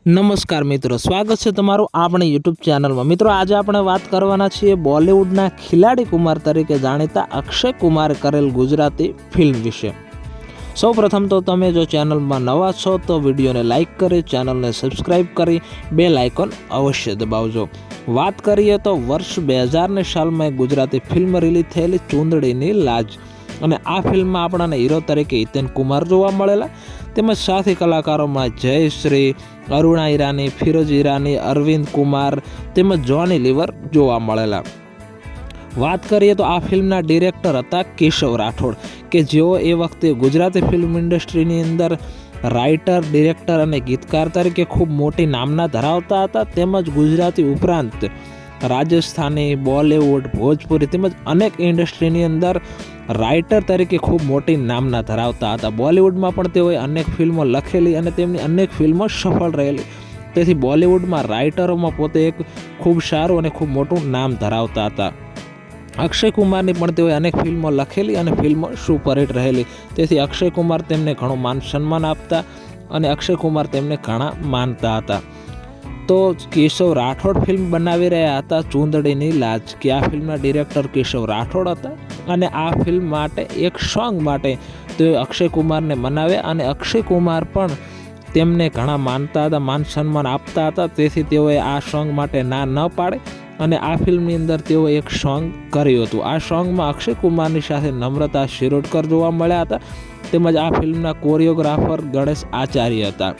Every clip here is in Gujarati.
નમસ્કાર મિત્રો, સ્વાગત છે તમારું આપણી યુટ્યુબ ચેનલમાં। મિત્રો, આજે આપણે વાત કરવાના છીએ બોલિવૂડના ખિલાડી કુમાર તરીકે જાણીતા અક્ષય કુમારે કરેલ ગુજરાતી ફિલ્મ વિશે। સૌપ્રથમ તો તમે જો ચેનલમાં નવા છો તો વિડીયોને લાઇક કરી, ચેનલને સબસ્ક્રાઇબ કરી બેલ આઇકોન અવશ્ય દબાવજો। વાત કરીએ તો વર્ષ 2000ની સાલમાં ગુજરાતી ફિલ્મ રિલીઝ થયેલી ચૂંદડીની લાજ, અને આ ફિલ્મમાં આપણાને હીરો તરીકે હિતેન કુમાર જોવા મળેલા, તેમજ સાથી કલાકારોમાં જયશ્રી, અરુણા ઈરાની, ફિરોઝ ઈરાની, અરવિંદ કુમાર તેમજ જોની લીવર જોવા મળેલા। વાત કરીએ તો આ ફિલ્મના ડિરેક્ટર હતા કેશવ રાઠોડ, કે જેઓ એ વખતે ગુજરાતી ફિલ્મ ઇન્ડસ્ટ્રીની અંદર રાઇટર, ડિરેક્ટર અને ગીતકાર તરીકે ખૂબ મોટી નામના ધરાવતા હતા। તેમજ ગુજરાતી ઉપરાંત રાજસ્થાની, બોલિવૂડ, ભોજપુરી તેમજ અનેક ઇન્ડસ્ટ્રીની અંદર રાઇટર તરીકે ખૂબ મોટી નામના ધરાવતા હતા। બોલિવૂડમાં પણ તેઓએ અનેક ફિલ્મો લખેલી અને તેમની અનેક ફિલ્મો સફળ રહેલી, તેથી બોલિવૂડમાં રાઇટરોમાં પોતે એક ખૂબ સારું અને ખૂબ મોટું નામ ધરાવતા હતા। અક્ષય કુમારની પણ તેઓએ અનેક ફિલ્મો લખેલી અને ફિલ્મો સુપરહિટ રહેલી, તેથી અક્ષય કુમાર તેમને ઘણું માન સન્માન આપતા અને અક્ષય કુમાર તેમને ઘણા માનતા હતા। તો કેશવ રાઠોડ ફિલ્મ બનાવી રહ્યા હતા ચૂંદડીની લાજ, કે આ ફિલ્મના ડિરેક્ટર કેશવ રાઠોડ હતા, અને આ ફિલ્મ માટે એક સોંગ માટે તેઓ અક્ષય કુમારને મનાવ્યા, અને અક્ષય કુમાર પણ તેમને ઘણા માનતા હતા, માન સન્માન આપતા હતા, તેથી તેઓએ આ સોંગ માટે ના ન પાડે અને આ ફિલ્મની અંદર તેઓ એક સોંગ કર્યું હતું। આ સોંગમાં અક્ષય કુમારની સાથે નમ્રતા શિરોડકર જોવા મળ્યા હતા, તેમજ આ ફિલ્મના કોરિયોગ્રાફર ગણેશ આચાર્ય હતા।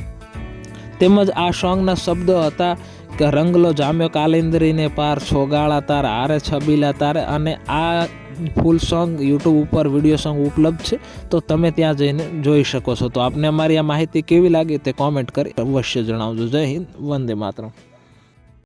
તેમજ આ સોંગના શબ્દો હતા કે રંગલો જામ્યો કાલિંદરીને પાર, છોગાળા તાર હારે છબીલા તારે, અને આ ફૂલ સોંગ યુટ્યુબ ઉપર વિડીયો સોંગ ઉપલબ્ધ છે, તો તમે ત્યાં જઈને જોઈ શકો છો। તો આપને અમારી આ માહિતી કેવી લાગી તે કોમેન્ટ કરી અવશ્ય જણાવજો। જય હિન્દ, વંદે માતરમ।